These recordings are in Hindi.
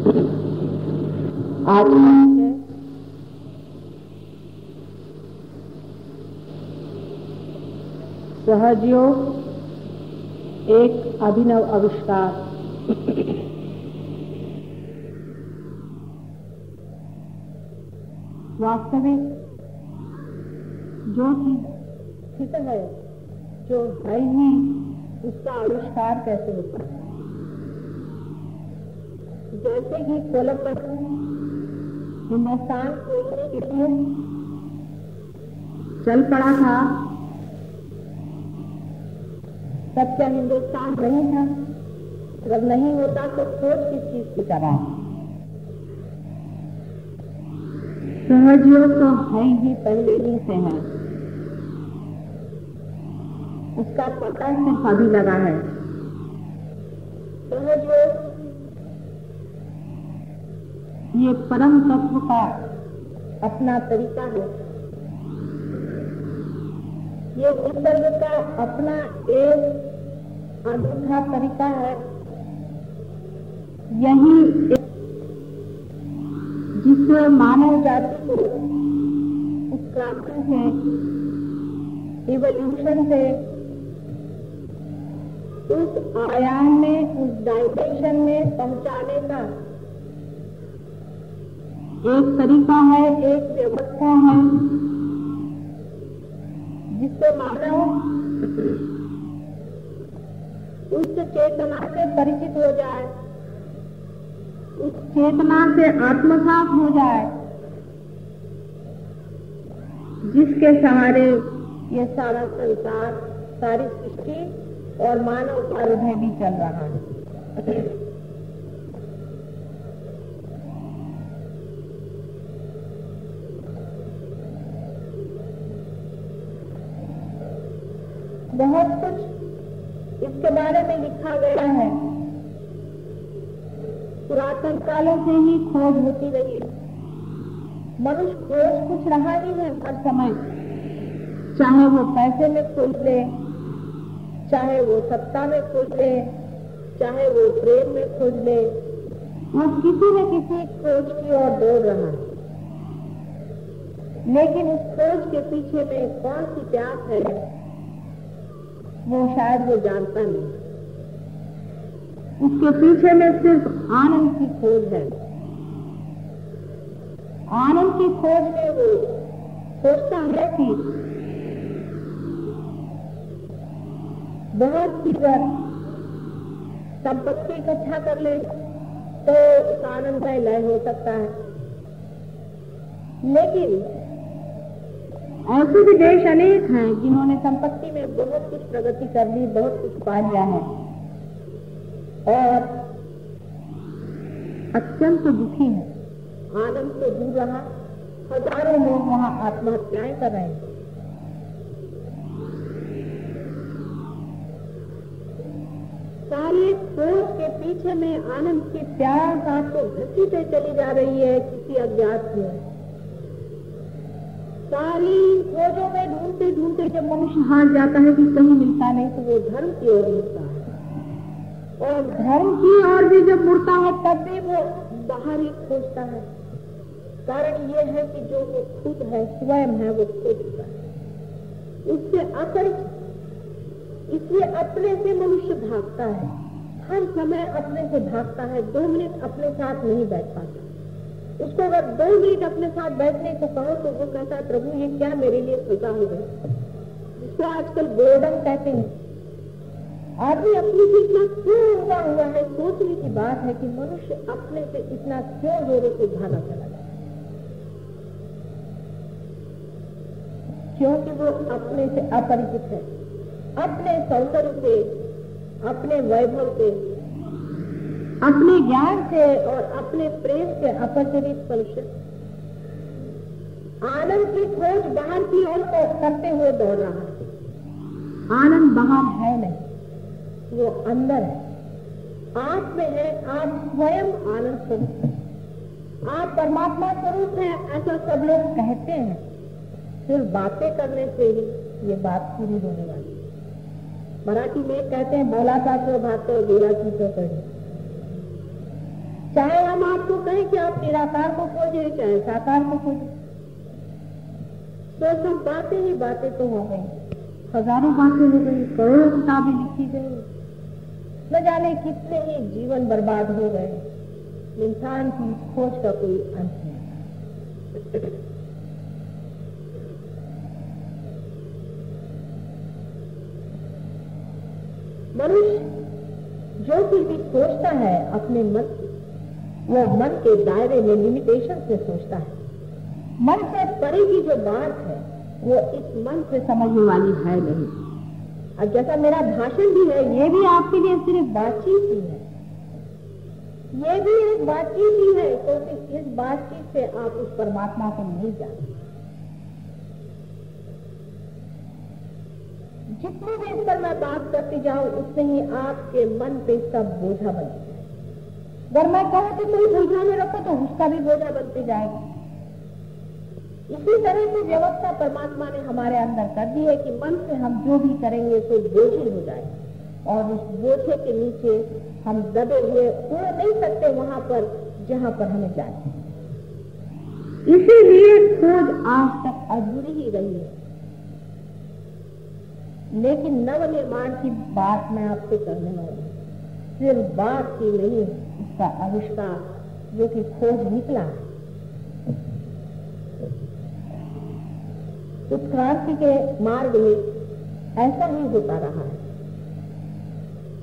आज सहजयोग एक अभिनव आविष्कार। वास्तविक जो चीज स्थित है, जो है ही, उसका आविष्कार कैसे होता है? जैसे कि कोलंबस हिंदुस्तान खोजने के लिए चल पड़ा था, तब क्या हिंदुस्तान नहीं था? अगर नहीं होता तो खोज किस चीज की तरह? सहजयोग तो है ही, पहले ही से है, उसका पता सिर्फ अभी लगा है। सहजयोग ये परम तत्व का अपना तरीका है, ये निसर्ग का अपना एक अनूठा तरीका है। यही जिससे मानव जाति को उत्क्रांति से, इवोल्यूशन से उस आयाम में, उस डायमेंशन में पहुंचाने का एक तरीका है, एक व्यवस्था है, जिससे मानव उस चेतना से परिचित हो जाए, उस चेतना से आत्मसात हो जाए, जिसके सहारे ये सारा संसार, सारी सृष्टि और मानव का हृदय भी चल रहा है। बहुत कुछ इसके बारे में लिखा गया है। पुरातन कालों से ही खोज होती रही। मनुष्य खोज कुछ रहा ही है हर समय, चाहे वो पैसे में खोज ले, चाहे वो सत्ता में खोज ले, चाहे वो प्रेम में खोज ले, वो किसी न किसी खोज की ओर दौड़ रहा है। लेकिन उस खोज के पीछे में कौन सी प्यास है, वो शायद वो जानता नहीं। उसके पीछे में सिर्फ आनंद की खोज है। आनंद की खोज में वो सोचता है कि बहुत सी बार संपत्ति इकट्ठा कर ले तो उस आनंद का लय हो सकता है। लेकिन ऐसे भी देश अनेक हैं जिन्होंने संपत्ति में बहुत कुछ प्रगति कर ली, बहुत कुछ पा लिया है और अत्यंत दुखी है, आनंद से दूर रहा। हजारों लोग वहां आत्महत्याएं कर रहे हैं। सारे खोज के पीछे में आनंद की प्यास आपको घसीटे चली जा रही है किसी अज्ञात में। सारी खोजों में ढूंढते ढूंढते जब मनुष्य हार जाता है कि कहीं मिलता नहीं, तो वो धर्म की ओर मुड़ता है और धर्म की ओर भी जब मुड़ता है तब भी वो बाहर ही खोजता है। कारण ये है कि जो वो खुद है, स्वयं है, वो खो चुका है, उससे अपरिचित। इसलिए अपने से मनुष्य भागता है, हर समय अपने से भागता है। 2 मिनट अपने साथ नहीं बैठ पाता। उसको अगर 2 मिनट अपने साथ बैठने को कहो तो वो कहता है, प्रभु ये क्या मेरे लिए सजा हो गई, जिसको आजकल बोर्डम कहते हैं। आदमी अपने से इतना क्यों उगा हुआ है? सोचने की बात है कि मनुष्य अपने से इतना क्यों जोरों से भागा चला जाए। क्योंकि वो अपने से अपरिचित है, अपने सौंदर्य से, अपने वैभव से, अपने ज्ञान से और अपने प्रेम से अपरिचित मनुष्य आनंद की खोज बाहर की ओर करते हुए दौड़ रहा है। आनंद बाहर है नहीं, वो अंदर है, आप में है। आप स्वयं आनंद स्वरूप हैं, आप परमात्मा स्वरूप हैं, ऐसा सब लोग कहते हैं। सिर्फ बातें करने से ही ये बात पूरी होने वाली। मराठी में कहते हैं, बोला था तो भात, गेला की तो कड़ी। चाहे हम आप कि आप निराकार को खोजे चाहे साकार को खोजे, तो सब बातें ही बातें तो हो गई, हजारों बातें हो गई, करोड़ों किताबें लिखी गई, न जाने कितने ही जीवन बर्बाद हो गए। इंसान की खोज का कोई अंत नहीं। मनुष्य जो कुछ भी सोचता है अपने मन, वो मन के दायरे में लिमिटेशन से सोचता है। मन से परे की जो बात है वो इस मन से समझने वाली है नहीं। अब जैसा मेरा भाषण भी है, ये भी आपके लिए सिर्फ बातचीत ही है, ये भी एक बातचीत ही है, क्योंकि इस बातचीत से आप उस परमात्मा को नहीं जानते। जितनी भी इस पर मैं बात करती जाऊं उतने ही आपके मन पे सब बोझा बनते जाए। अगर मैं कहूं कि कोई बोझा में रखो तो उसका भी बोझा बनते जाएगा। इसी तरह की व्यवस्था परमात्मा ने हमारे अंदर कर दी है कि मन से हम जो भी करेंगे तो बोझिल हो जाए, और उस बोझे के नीचे हम दबे हुए उड़ नहीं सकते वहां पर जहां पर हमें जाना। इसीलिए खोज आज तक अधूरी ही रही है। लेकिन नवनिर्माण की बात मैं आपसे करने वाली हूँ, सिर्फ बात ही नहीं, उसका आविष्कार जो कि खोज निकला है। उत्क्रांति के मार्ग में ऐसा ही होता रहा है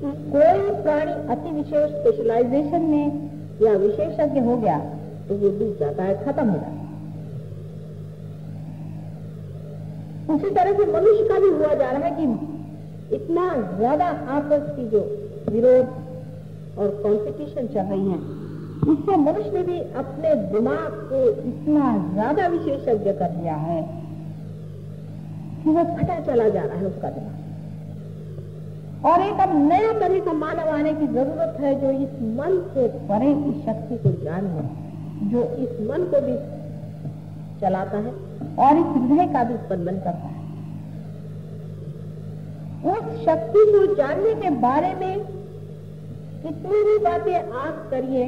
कि कोई प्राणी अति विशेष स्पेशलाइजेशन में या विशेषज्ञ हो गया तो वो डूब जाता है, खत्म हो जाता है। उसी तरह से मनुष्य का भी हुआ जा रहा है कि इतना ज्यादा आपस की जो विरोध और कंपटीशन चल रही है, उससे मनुष्य ने भी अपने दिमाग को इतना ज्यादा विशेषज्ञ कर दिया है कि वो फटा चला जा रहा है उसका दिमाग। और एक अब नया तरह का मानव आने की जरूरत है जो इस मन से परे की शक्ति को जान ले, जो इस मन को भी चलाता है और इस हृदय का भी स्पंदन करता है। उस शक्ति को जानने के बारे में कितनी भी बातें आप करिए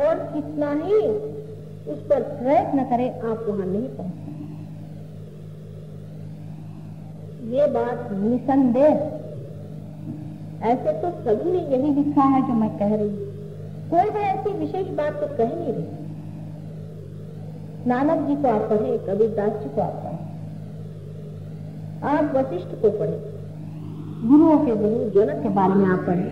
और कितना ही उस पर प्रयत्न करें, आप वहां नहीं पहुंच सकते। ये बात निसंदेह, ऐसे तो सभी ने यही लिखा है जो मैं कह रही हूं, कोई भी ऐसी विशेष बात तो कह नहीं रही। नानक जी को आप पढ़े, कबीरदास जी को आप पढ़े, आप वशिष्ठ को पढ़े, गुरुओं के गुरु जनक के बारे में आप पढ़े।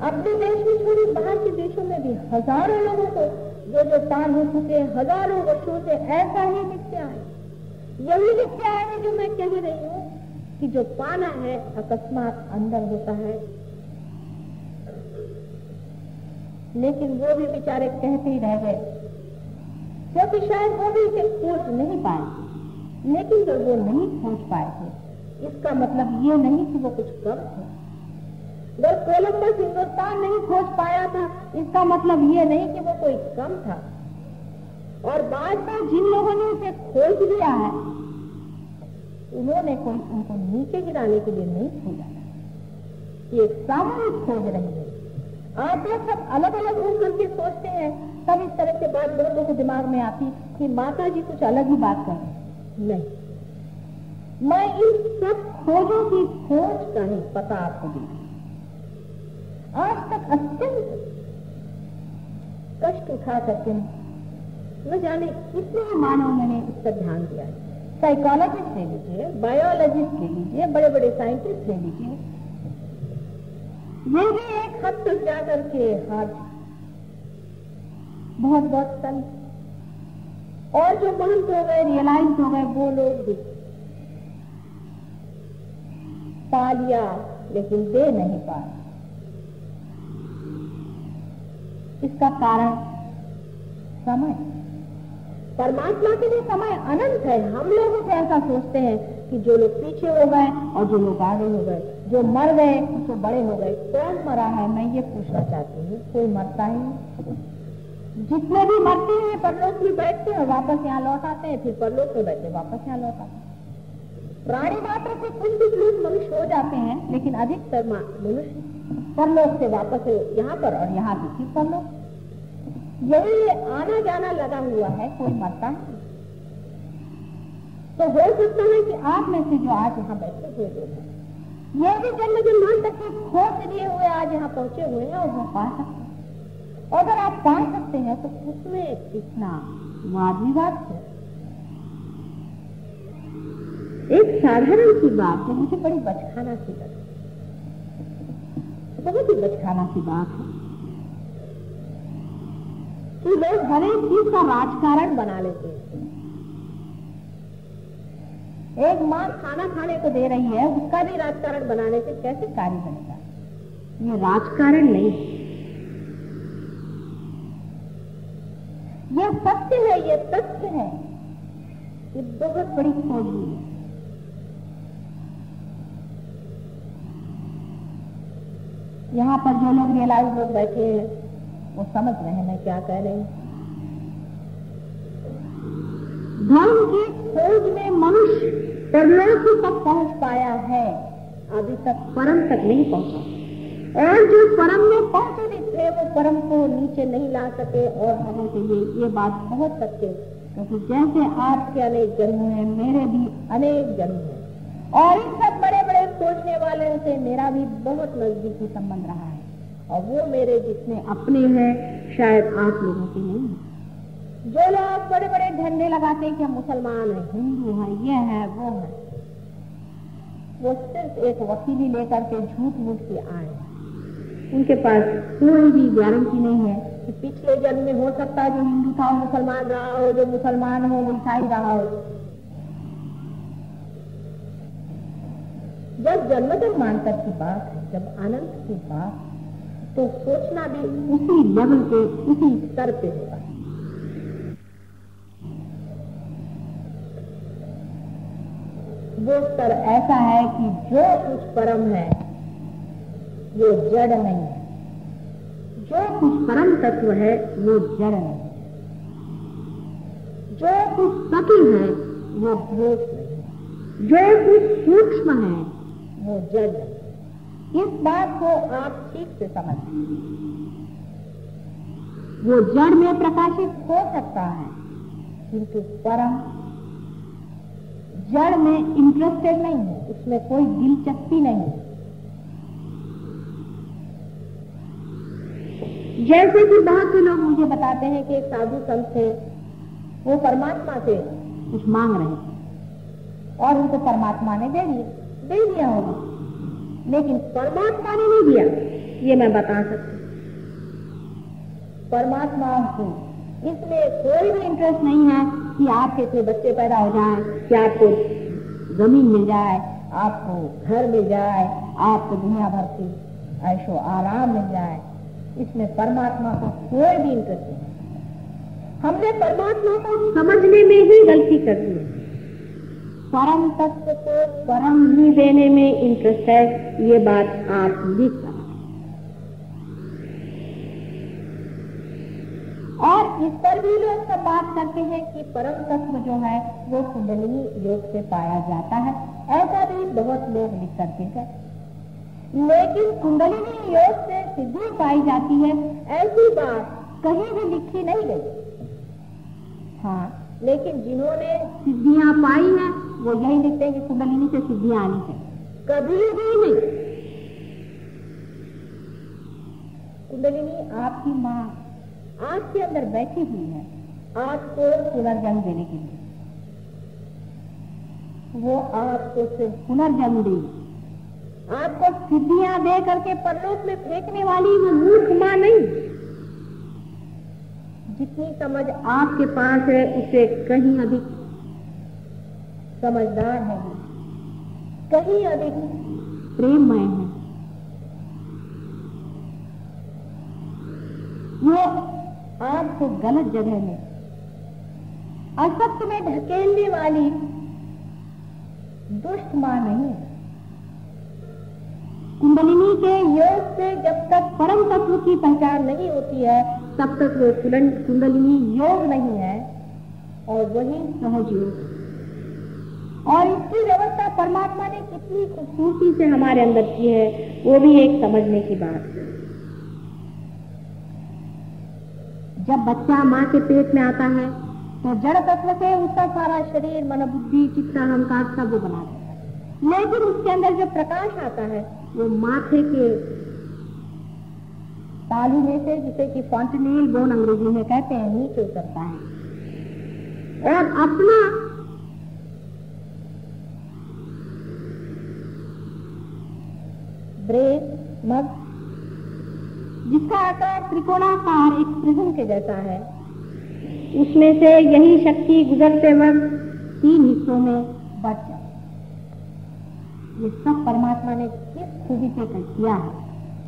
अपने देश में छोड़े बाहर के देशों में भी हजारों लोगों को जो पार हो चुके हजारों वर्षों से ऐसा ही लिखते आए। यही लिखते आए हैं जो मैं कह रही हूँ कि जो पाना है अकस्मात अंदर होता है, लेकिन वो भी बेचारे कहते ही रह गए, क्योंकि शायद वो भी इसे खोज नहीं पाए। लेकिन जब वो नहीं खोज पाए थे, इसका मतलब ये नहीं कि वो कुछ कम थे। अगर कोलंबस हिंदुस्तान नहीं खोज पाया था, इसका मतलब ये नहीं कि वो कोई कम था। और बाद में जिन लोगों ने उसे खोज लिया है, उन्होंने कोई उनको नीचे गिराने के लिए नहीं खोजा था। ये सामूहिक खोज रही है। आप लोग सब अलग अलग रूप करके सोचते हैं, तब इस तरह से बात लोगों के दिमाग में आती कि माता जी कुछ अलग ही बात कर रहे हैं। नहीं, मैं इन सब खोजों की खोज का ही पता आपको दी। आज तक अत्यंत कष्ट उठा करके न जाने कितने मानवों ने इस पर ध्यान दिया है। साइकोलॉजिस्ट ले लीजिए, बायोलॉजिस्ट ले लीजिए, बड़े बड़े साइंटिस्ट ले लीजिए, ये भी एक हद तक जाकर के हाथ बहुत बहुत सन, और जो महंत हो गए, रियलाइज हो गए, वो लोग भी पा लिया लेकिन दे नहीं पाए। इसका कारण समय। परमात्मा के लिए समय अनंत है। हम लोग उसे ऐसा सोचते हैं कि जो लोग पीछे हो गए और जो लोग आगे हो गए, जो मर गए जो बड़े हो गए। कौन मरा है, मैं ये पूछना चाहती हूँ। कोई मरता ही नहीं। जितने भी मरते हैं परलोक में बैठते हैं, वापस यहाँ लौट आते हैं, फिर परलोक में बैठते वापस यहाँ लौट आते हैं। प्राणी मात्र से कुछ लोग मनुष्य हो जाते हैं, लेकिन अधिकतर मनुष्य परलोक से वापस यहाँ पर और यहाँ से फिर परलोक। यही आना जाना लगा हुआ है, कोई मरता नहीं। तो हो सकता है कि आप में से जो आज यहाँ बैठे हुए लोग हैं, ये भी जन्म जन्मांतर तक के खोज लिए हुए आज यहाँ पहुंचे हुए हैं और वो पा सकते हैं। और अगर आप पा सकते हैं तो उसमें कितना वाद विवाद है। एक साधारण सी बात है, मुझे बड़ी बचकाना सी लगी, बहुत ही बचकाना सी बात है कि लोग हर एक चीज का राजकारण बना लेते हैं। एक माँ खाना खाने को दे रही है, उसका भी राजकारण बनाने से कैसे कार्य बनेगा? ये राजकारण नहीं, ये सत्य है, ये तथ्य है, ये बहुत बड़ी खोज है। यहाँ पर जो लोग रियलाइज लोग बैठे हैं वो समझ रहे हैं मैं क्या कह रही हूँ। धर्म की खोज में मनुष्य परलोक तक पहुंच पाया है, अभी तक परम तक नहीं पहुंचा। और जो परम में पहुंचे भी थे वो परम को नीचे नहीं ला सके। और हमें चाहिए ये बात बहुत सत्य है, क्योंकि जैसे आपके अनेक जन्म हैं, मेरे भी अनेक जन्म हैं, और इन सब बड़े बड़े खोजने वाले से मेरा भी बहुत नजदीकी संबंध रहा है। और वो मेरे जितने अपने हैं शायद आप लोगों के नहीं है। जो लोग बड़े बड़े झंडे लगाते हैं कि हम मुसलमान हैं, हिंदू हैं, ये है वो है, वो सिर्फ एक वकीली लेकर के झूठ मूठ के आए। उनके पास कोई भी गारंटी नहीं है कि पिछले जन्म में हो सकता है जो हिंदू था वो मुसलमान रहा हो, जो मुसलमान हो वो ईसाई रहा हो। जब जन्म जन्मांतर की बात है, जब अनंत की बात, तो सोचना भी उसी लेवल पे, उसी स्तर पे होगा। वो स्तर ऐसा है कि जो कुछ परम है वो जड़ नहीं है, जो कुछ परम तत्व है वो जड़ नहीं है, जो कुछ सत्य है वो भोग नहीं है, जो कुछ सूक्ष्म है वो जड़ नहीं। इस बात को आप ठीक से समझिए। वो जड़ में प्रकाशित हो सकता है, किंतु परम जड़ में इंटरेस्टेड नहीं है, उसमें कोई दिलचस्पी नहीं है। जैसे कि बहुत से लोग मुझे बताते हैं कि एक साधु संत थे, वो परमात्मा से कुछ मांग रहे थे और उनको परमात्मा ने दे दिया होगा, लेकिन परमात्मा ने नहीं दिया, ये मैं बता सकती। परमात्मा को इसमें कोई भी इंटरेस्ट नहीं है कि आपके इतने बच्चे पैदा हो जाएं, कि आपको जमीन मिल जाए, आपको घर मिल जाए, आपको दुनिया भर की ऐशो आराम मिल जाए। इसमें परमात्मा को कोई भी इंटरेस्ट नहीं। हमने परमात्मा को समझने में ही गलती कर दी है। परम तत्व को परम ही देने में इंटरेस्ट है, ये बात आप लिख सकते। और इस पर भी लोग सब बात करते हैं कि परम तत्व जो है वो कुंडलिनी योग से पाया जाता है, ऐसा भी बहुत लोग लिख करके गए। लेकिन कुंडलिनी योग से सिद्धि पाई जाती है, ऐसी बात कहीं भी लिखी नहीं गई। हाँ, लेकिन जिन्होंने सिद्धियां पाई हैं वो यही लिखते हैं कि कुंडलिनी से सिद्धियां आनी चाहिए। कभी भी नहीं। कुंडलिनी आपकी माँ आपके अंदर बैठी हुई है, आपको पुनर्जन्म देने के लिए। वो आपको सिर्फ पुनर्जन्म देगी, आपको सिद्धियां दे करके परलोक में फेंकने वाली वो मूर्ख मां नहीं। जितनी समझ आपके पास है उससे कहीं अधिक समझदार है, कहीं अधिक प्रेममय है। वो आपको गलत जगह में, असत्य में ढकेलने वाली दुष्ट मां नहीं है। कुंडलिनी के योग से जब तक परम तत्व की पहचान नहीं होती है तब तक वो कुंडलिनी योग नहीं है, और वही सहज योग। और इसकी व्यवस्था परमात्मा ने कितनी खूबसूरती से हमारे अंदर की है, वो भी एक समझने की बात है। जब बच्चा माँ के पेट में आता है तो जड़ तत्व से उसका सारा शरीर, मन, बुद्धि, चित्त, अहंकार सब वो बना देता है, लेकिन उसके अंदर जो प्रकाश आता है वो माथे के तालू में से, जिसे कि फॉन्टेनेल बोन अंग्रेजी में कहते हैं, नीचे उतरता है और अपना ब्रेन, मग, जिसका आकार त्रिकोणाकार एक प्रिज्म के जैसा है, उसमें से यही शक्ति गुजरते वक्त 3 हिस्सों में बट जाए। ये सब परमात्मा ने किस खूबी से किया है,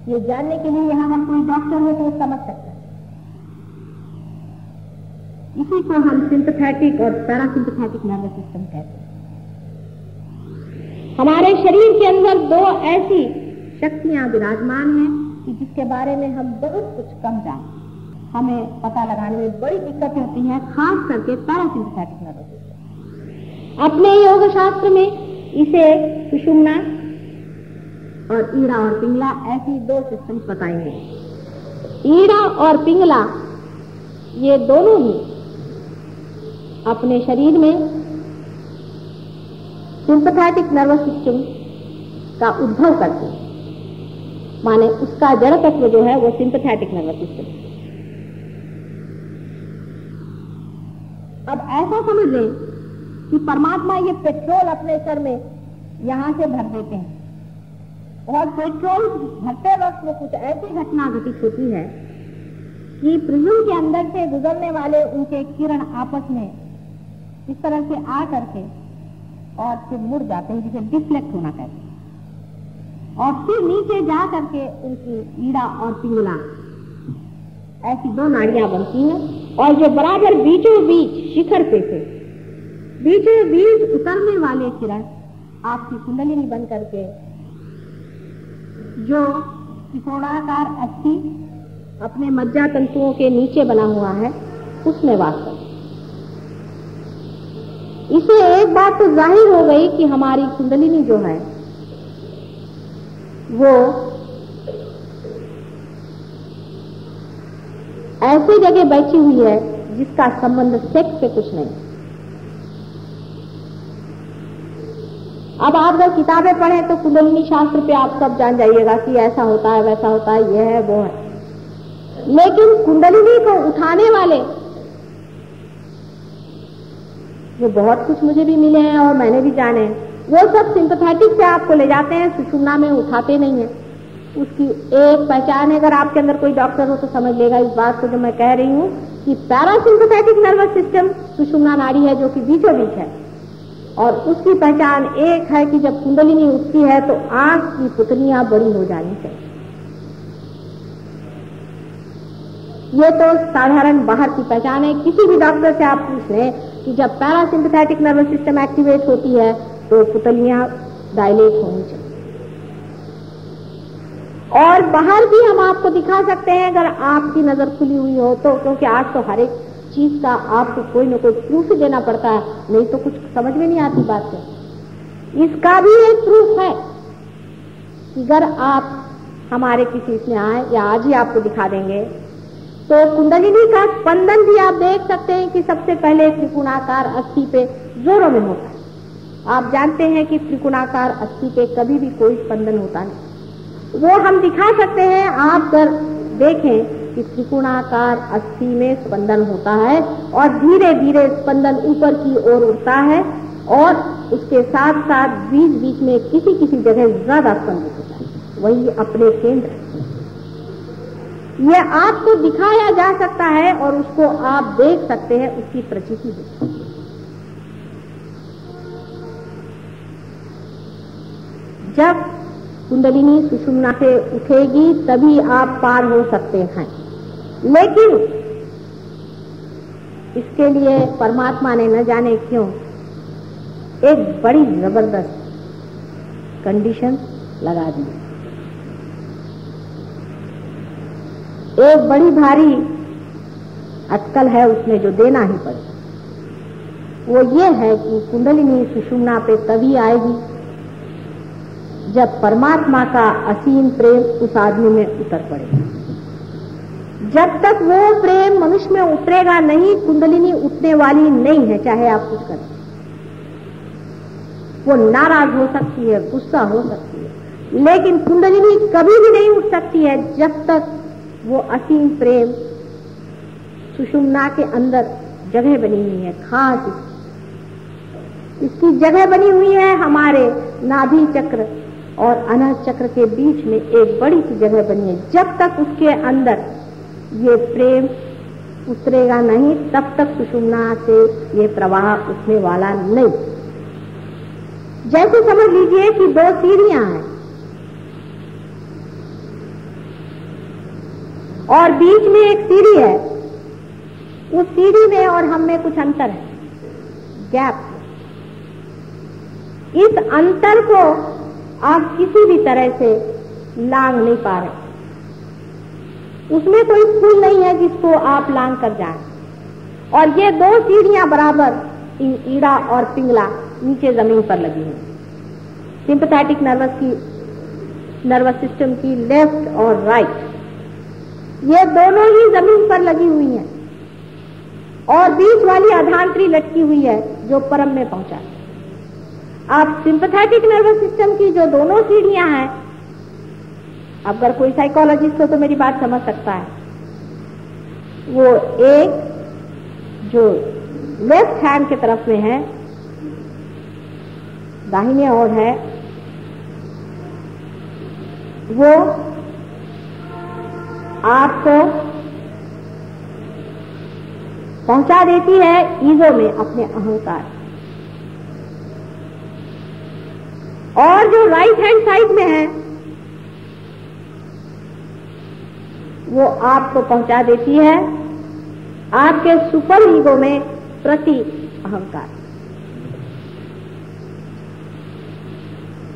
ये जानने के लिए यहाँ अगर कोई डॉक्टर हो तो समझ सकता है। इसी को हम सिंपैथेटिक और पैरासिम्पैथेटिक नर्वस सिस्टम कहते हैं। हमारे शरीर के अंदर 2 ऐसी शक्तियां विराजमान हैं कि जिसके बारे में हम बहुत कुछ कम जानते हैं। हमें पता लगाने में बड़ी दिक्कत होती है, खास करके पैरासिम्पैथेटिक नर्वस सिस्टम। अपने योग शास्त्र में इसे सुषुम्ना और ईड़ा और पिंगला ऐसी 2 सिस्टम बताएंगे। ईड़ा और पिंगला ये दोनों ही अपने शरीर में सिंपैथेटिक नर्वस सिस्टम का उद्भव करते हैं, माने उसका जड़ तत्व जो है वो सिंपैथेटिक नर्वस सिस्टम। अब ऐसा समझ लें कि परमात्मा ये पेट्रोल अपने सर में यहां से भर देते हैं और पेट्रोल भरते वक्त में कुछ ऐसी घटना घटित होती है कि प्रिज्म के अंदर से गुजरने वाले उनके किरण आपस में इस तरह से आ करके और फिर मुड़ जाते हैं, जिसे डिफ्लेक्ट होना कहते हैं, और फिर नीचे जा करके उनकी ईड़ा और पिंगला ऐसी 2 नाड़ियां बनती हैं और जो बराबर बीचों बीच शिखर पे से बीचों बीच उतरने वाले किरण आपकी कुंडलिनी बन करके जो त्रिकोणाकार अस्थि अपने मज्जा तंतुओं के नीचे बना हुआ है उसमें वास करते। इसे एक बात तो जाहिर हो गई कि हमारी कुंडलिनी जो है वो ऐसी जगह बैठी हुई है जिसका संबंध सेक्स से कुछ नहीं। अब आप अगर किताबें पढ़ें तो कुंडलिनी शास्त्र पे आप सब जान जाइएगा कि ऐसा होता है, वैसा होता है, ये है, वो है। लेकिन कुंडलिनी को उठाने वाले जो बहुत कुछ मुझे भी मिले हैं और मैंने भी जाने हैं, वो सब सिंपैथेटिक से आपको ले जाते हैं, सुषुम्ना में उठाते नहीं है। उसकी एक पहचान है, अगर आपके अंदर कोई डॉक्टर हो तो समझ लेगा इस बात को जो मैं कह रही हूँ कि पैरासिम्पैथेटिक नर्वस सिस्टम सुषुम्ना नाड़ी है जो कि बीचों बीच है, और उसकी पहचान एक है कि जब कुंडलिनी उठती है तो आंख की पुतलियां बड़ी हो जानी चाहिए। ये तो साधारण बाहर की पहचान है। किसी भी डॉक्टर से आप पूछ लें कि जब पैरासिम्पैथेटिक नर्वस सिस्टम एक्टिवेट होती है तो पुतलियां डायलेट होनी चाहिए। और बाहर भी हम आपको दिखा सकते हैं अगर आपकी नजर खुली हुई हो तो, क्योंकि आज तो हर एक चीज का आपको कोई न कोई प्रूफ देना पड़ता है, नहीं तो कुछ समझ में नहीं आती बात है। इसका भी एक प्रूफ है कि अगर आप हमारे किसी इसमें आए या आज ही आपको दिखा देंगे तो कुंडलिनी का स्पंदन भी आप देख सकते हैं कि सबसे पहले त्रिकोणाकार अस्थि पे जोरों में होता है। आप जानते हैं कि त्रिकोणाकार अस्थि पे कभी भी कोई स्पंदन होता नहीं, वो हम दिखा सकते हैं। आप अगर देखें कि त्रिकोणाकार अस्थि में स्पंदन होता है और धीरे धीरे स्पंदन ऊपर की ओर उठता है और उसके साथ साथ बीच बीच में किसी किसी जगह ज्यादा स्पंदित होता है, वही अपने केंद्र। यह आपको दिखाया जा सकता है और उसको आप देख सकते हैं, उसकी प्रचिति है। जब कुंडलिनी सुषुम्ना से उठेगी तभी आप पार हो सकते हैं, लेकिन इसके लिए परमात्मा ने न जाने क्यों एक बड़ी जबरदस्त कंडीशन लगा दी। एक बड़ी भारी अटकल है उसमें जो देना ही पड़ेगा। वो ये है कि कुंडलिनी सुषुम्ना पे तभी आएगी जब परमात्मा का असीम प्रेम उस आदमी में उतर पड़ेगा। जब तक वो प्रेम मनुष्य में उतरेगा नहीं, कुंडलिनी उठने वाली नहीं है, चाहे आप कुछ करें। वो नाराज हो सकती है, गुस्सा हो सकती है, लेकिन कुंडलिनी कभी भी नहीं उठ सकती है जब तक वो असीम प्रेम सुषुम्ना के अंदर जगह बनी हुई है। खास इसकी जगह बनी हुई है हमारे नाभि चक्र और अनाहत चक्र के बीच में एक बड़ी सी जगह बनी है। जब तक उसके अंदर ये प्रेम उतरेगा नहीं, तब तक सुषुम्ना से ये प्रवाह उठने वाला नहीं। जैसे समझ लीजिए कि दो सीढ़ियां हैं और बीच में एक सीढ़ी है, उस सीढ़ी में और हम में कुछ अंतर है, गैप। इस अंतर को आप किसी भी तरह से लांघ नहीं पा रहे। उसमें कोई पुल नहीं है जिसको आप लांघ कर जाएं। और ये दो सीढ़ियां बराबर ईड़ा और पिंगला नीचे जमीन पर लगी हैं। सिंपैथेटिक नर्वस सिस्टम की लेफ्ट और राइट, ये दोनों ही जमीन पर लगी हुई हैं और बीच वाली अधांतरी लटकी हुई है जो परम में पहुंचा। आप सिंपैथेटिक नर्वस सिस्टम की जो दोनों सीढ़ियां हैं, अगर कोई साइकोलॉजिस्ट हो तो मेरी बात समझ सकता है, वो एक जो लेफ्ट हैंड की तरफ में है, दाहिनी ओर है, वो आपको पहुंचा देती है ईगो में, अपने अहंकार। और जो राइट हैंड साइड में है वो आपको पहुंचा देती है आपके सुपर ईगो में प्रति अहंकार।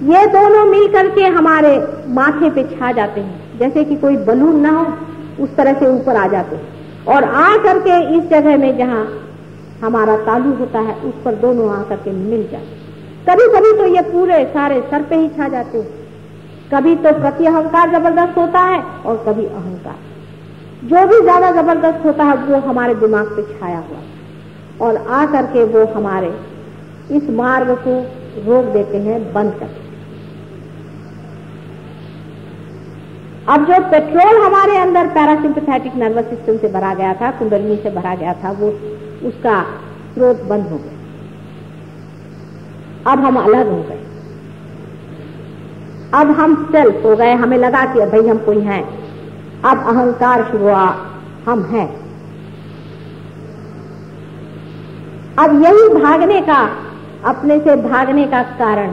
ये दोनों मिलकर के हमारे माथे पे छा जाते हैं, जैसे कि कोई बलून ना हो उस तरह से ऊपर आ जाते हैं और आ करके इस जगह में जहां हमारा तालु होता है उस पर दोनों आ करके मिल जाते। कभी कभी तो ये पूरे सारे सर पे ही छा जाते हैं, कभी तो प्रति अहंकार जबरदस्त होता है और कभी अहंकार। जो भी ज्यादा जबरदस्त होता है वो हमारे दिमाग पे छाया हुआ और आ करके वो हमारे इस मार्ग को रोक देते हैं, बंद करते हैं। अब जो पेट्रोल हमारे अंदर पैरासिम्पैथेटिक नर्वस सिस्टम से भरा गया था, कुंडलिनी से भरा गया था, वो उसका स्रोत बंद हो गया। अब हम अलग हो गए, अब हम सेल्फ हो गए। हमें लगा कि भाई हम कोई हैं। अब अहंकार शुरू हुआ, हम हैं। अब यही भागने का, अपने से भागने का कारण,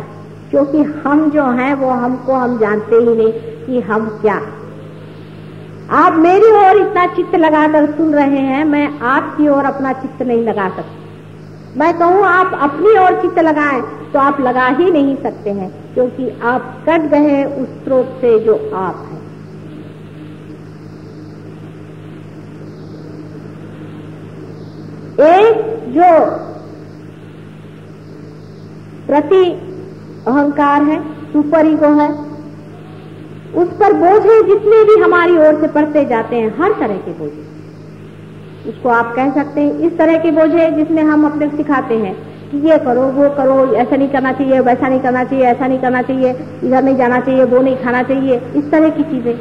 क्योंकि हम जो हैं वो हमको हम जानते ही नहीं कि हम क्या। आप मेरी ओर इतना चित्त लगाकर सुन रहे हैं, मैं आपकी ओर अपना चित्त नहीं लगा सकती। मैं कहूं आप अपनी ओर चित्त लगाएं तो आप लगा ही नहीं सकते हैं, क्योंकि आप कट गए हैं उस स्रोत से जो आप हैं। एक जो प्रति अहंकार है, सुपर ईगो है, उस पर बोझे जितने भी हमारी ओर से पड़ते जाते हैं, हर तरह के बोझे, उसको आप कह सकते हैं इस तरह के बोझे जिसमें हम अपने सिखाते हैं कि ये करो, वो करो, ऐसा नहीं करना चाहिए, वैसा नहीं करना चाहिए, ऐसा नहीं करना चाहिए, इधर नहीं जाना चाहिए, वो नहीं खाना चाहिए, इस तरह की चीजें।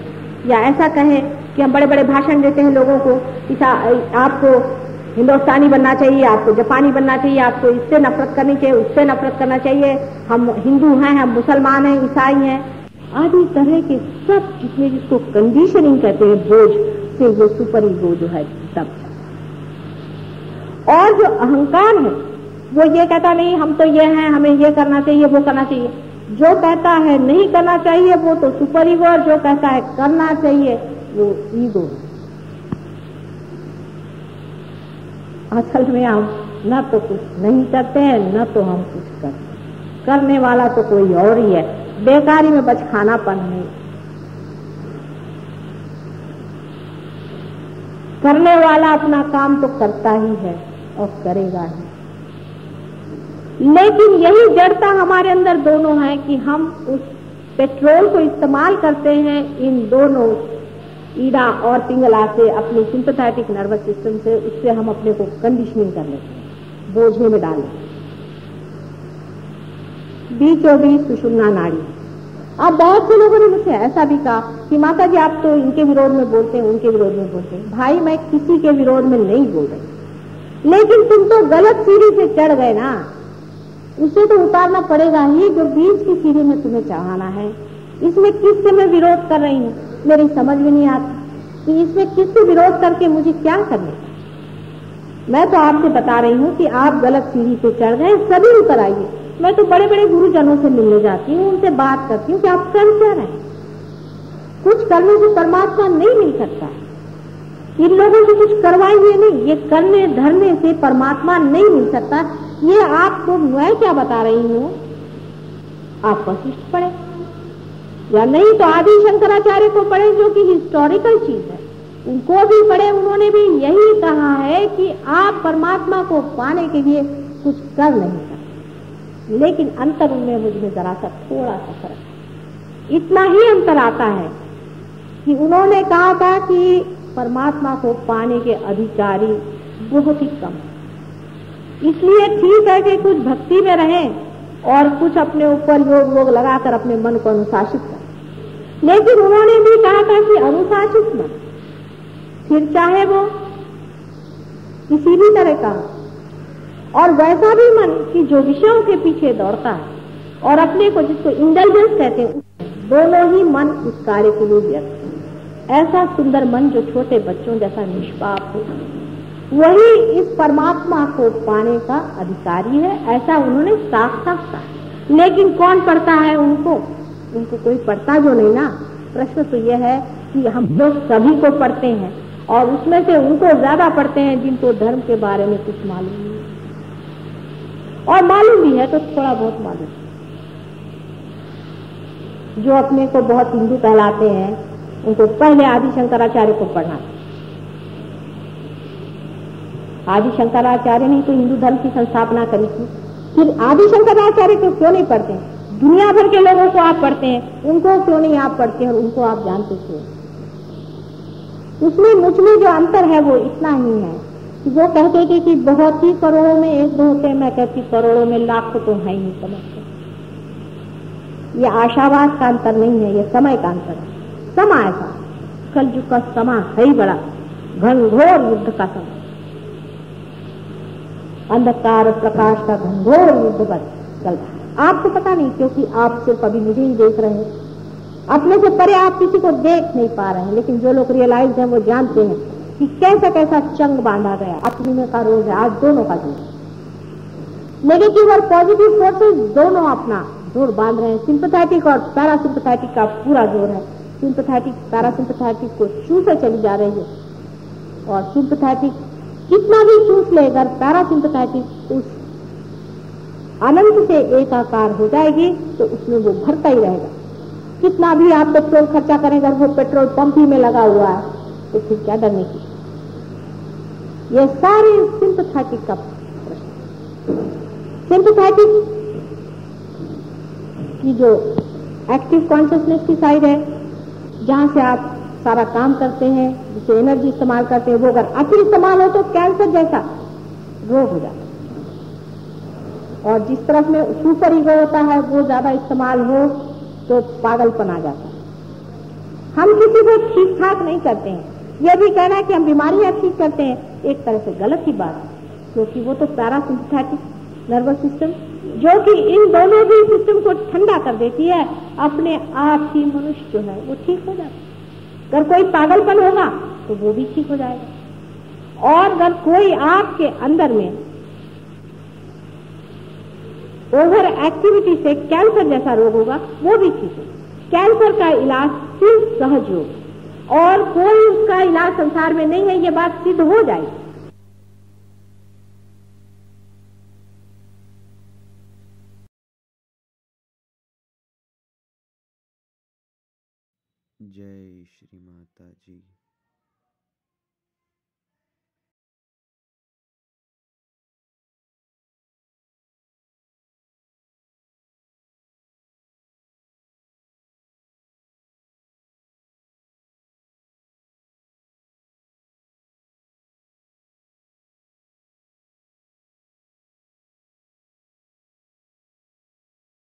या ऐसा कहें कि हम बड़े बड़े भाषण देते हैं लोगों को कि आपको हिंदुस्तानी बनना चाहिए, आपको जापानी बनना चाहिए, आपको इससे नफरत करनी चाहिए, उससे नफरत करना चाहिए, हम हिंदू हैं, हम मुसलमान हैं, ईसाई हैं, आदि तरह के सब जितने जिसको कंडीशनिंग कहते हैं बोझ से ये सुपर ईगो जो है सब। और जो अहंकार है वो ये कहता नहीं हम तो ये हैं, हमें ये करना चाहिए, वो करना चाहिए। जो कहता है नहीं करना चाहिए वो तो सुपर ईगो, और जो कहता है करना चाहिए वो ईगो है। असल में हम न तो कुछ नहीं करते हैं, न तो हम कुछ करते हैं। करने वाला तो कोई और ही है, बेकारी में बच खानापन नहीं। करने वाला अपना काम तो करता ही है और करेगा ही। लेकिन यही जड़ता हमारे अंदर दोनों है कि हम उस पेट्रोल को इस्तेमाल करते हैं इन दोनों ईड़ा और पिंगला से, अपने सिंपैथेटिक नर्वस सिस्टम से, उससे हम अपने को कंडीशनिंग कर लेते हैं, बोझे में डाल लेते हैं। बीचों बीच सुषुम्ना नाड़ी। अब बहुत से लोगों ने मुझसे ऐसा भी कहा कि माता जी आप तो इनके विरोध में बोलते हैं, उनके विरोध में बोलते हैं। भाई मैं किसी के विरोध में नहीं बोल रही, लेकिन तुम तो गलत सीढ़ी से चढ़ गए ना, उसे तो उतारना पड़ेगा ही जो बीच की सीढ़ी में तुम्हें चढ़ाना है। इसमें किससे मैं विरोध कर रही हूँ, मेरी समझ में नहीं आता कि इसमें किससे विरोध करके मुझे क्या करने का। मैं तो आपसे बता रही हूँ कि आप गलत सीढ़ी पे चढ़ गए, सभी उतर आइए। मैं तो बड़े बड़े गुरुजनों से मिलने जाती हूँ, उनसे बात करती हूँ कि आप कर क्या रहे हैं। कुछ करने से परमात्मा नहीं मिल सकता, इन लोगों से कुछ करवाइए नहीं, ये करने धरने से परमात्मा नहीं मिल सकता। ये आपको मैं क्या बता रही हूँ, आप वशिष्ठ पढ़े या नहीं तो आदि शंकराचार्य को पढ़े, जो कि हिस्टोरिकल चीज है, उनको भी पढ़े। उन्होंने भी यही कहा है कि आप परमात्मा को पाने के लिए कुछ कर नहीं सकते, लेकिन अंतर उनमें मुझमें जरा सा थोड़ा सा फर्क है। इतना ही अंतर आता है कि उन्होंने कहा था कि परमात्मा को पाने के अधिकारी बहुत ही कम, इसलिए ठीक है कि कुछ भक्ति में रहें और कुछ अपने ऊपर योग वोग लगाकर अपने मन को अनुशासित करें। लेकिन उन्होंने भी कहा था कि अनुशासित मन, फिर चाहे वो किसी भी तरह का, और वैसा भी मन कि जो विषयों के पीछे दौड़ता है और अपने को, जिसको इंडल्जेंस कहते हैं, दोनों ही मन उस कार्य के लिए व्यक्त है। ऐसा सुंदर मन जो छोटे बच्चों जैसा निष्पाप हो, वही इस परमात्मा को पाने का अधिकारी है, ऐसा उन्होंने साफ साफ कहा। लेकिन कौन पढ़ता है उनको कोई पढ़ता जो नहीं ना। प्रश्न तो यह है कि हम लोग सभी को पढ़ते हैं, और उसमें से उनको ज्यादा पढ़ते हैं जिनको धर्म के बारे में कुछ मालूम नहीं, और मालूम भी है तो थोड़ा बहुत मालूम। जो अपने को बहुत हिंदू कहलाते हैं उनको पहले आदि शंकराचार्य को पढ़ना। आदि शंकराचार्य ने तो हिंदू धर्म की संस्थापना करी थी, फिर आदि शंकराचार्य को क्यों नहीं पढ़ते हैं? दुनिया भर के लोगों को आप पढ़ते हैं, उनको क्यों नहीं आप पढ़ते हैं और उनको आप जानते क्यों? उसमें मुझमें जो अंतर है वो इतना ही है कि जो कहते थे कि बहुत ही करोड़ों में एक दो होते, मैं कहती करोड़ों में लाखों तो है ही नहीं समझते। ये आशावाद का अंतर नहीं है, ये समय का अंतर है। समय ऐसा, कलयुग का समय है ही बड़ा घनघोर युद्ध का समय, अंधकार प्रकाश का घनघोर युद्ध चल रहा है। आपको पता नहीं, क्योंकि आप सिर्फ अभी मुझे ही देख रहे हैं, अपने से परे आप किसी को देख नहीं पा रहे हैं। लेकिन जो लोग रियलाइज हैं वो जानते हैं कि कैसा कैसा चंग बांधा गया। अपने का रोज है, आज दोनों का जोर, नेगेटिव और पॉजिटिव फोर्सेस दोनों अपना जोर बांध रहे हैं। सिंपैथेटिक और पैरासिम्पैथेटिक का पूरा जोर है। सिंपैथेटिक पैरासिम्पैथेटिक को चूसे चली जा रही है, और सिंपैथेटिक कितना भी चूस ले, अगर पैरासिम्पैथेटिक उस अनंत से एकाकार हो जाएगी तो उसमें वो भरता ही रहेगा। कितना भी आप पेट्रोल खर्चा करें, अगर वो पेट्रोल पंप ही में लगा हुआ है तो फिर क्या डरने की। ये सारे सिंपैथेटिक का प्रश्न। सिंपैथेटिक की जो एक्टिव कॉन्शियसनेस की साइड है, जहां से आप सारा काम करते हैं, जिसे एनर्जी इस्तेमाल करते हैं, वो अगर अति इस्तेमाल हो तो कैंसर जैसा रोग हो जाता है। और जिस तरफ में सुपर ईगो होता है वो ज्यादा इस्तेमाल हो तो पागलपन आ जाता है। हम किसी को ठीक ठाक नहीं करते हैं। यह भी कहना है कि हम बीमारियां ठीक करते हैं, एक तरह से गलत ही बात है, क्योंकि वो तो पैरासिम्पैथेटिक नर्वस सिस्टम, जो कि इन दोनों भी सिस्टम को ठंडा कर देती है, अपने आप ही मनुष्य जो है वो ठीक हो जाता है। अगर कोई पागलपन होगा तो वो भी ठीक हो जाएगा, और अगर कोई आपके अंदर में ओवर एक्टिविटी से कैंसर जैसा रोग होगा वो भी ठीक है। कैंसर का इलाज सिर्फ सहज योग, और कोई उसका इलाज संसार में नहीं है, ये बात सिद्ध हो जाएगी। जय श्री माता जी।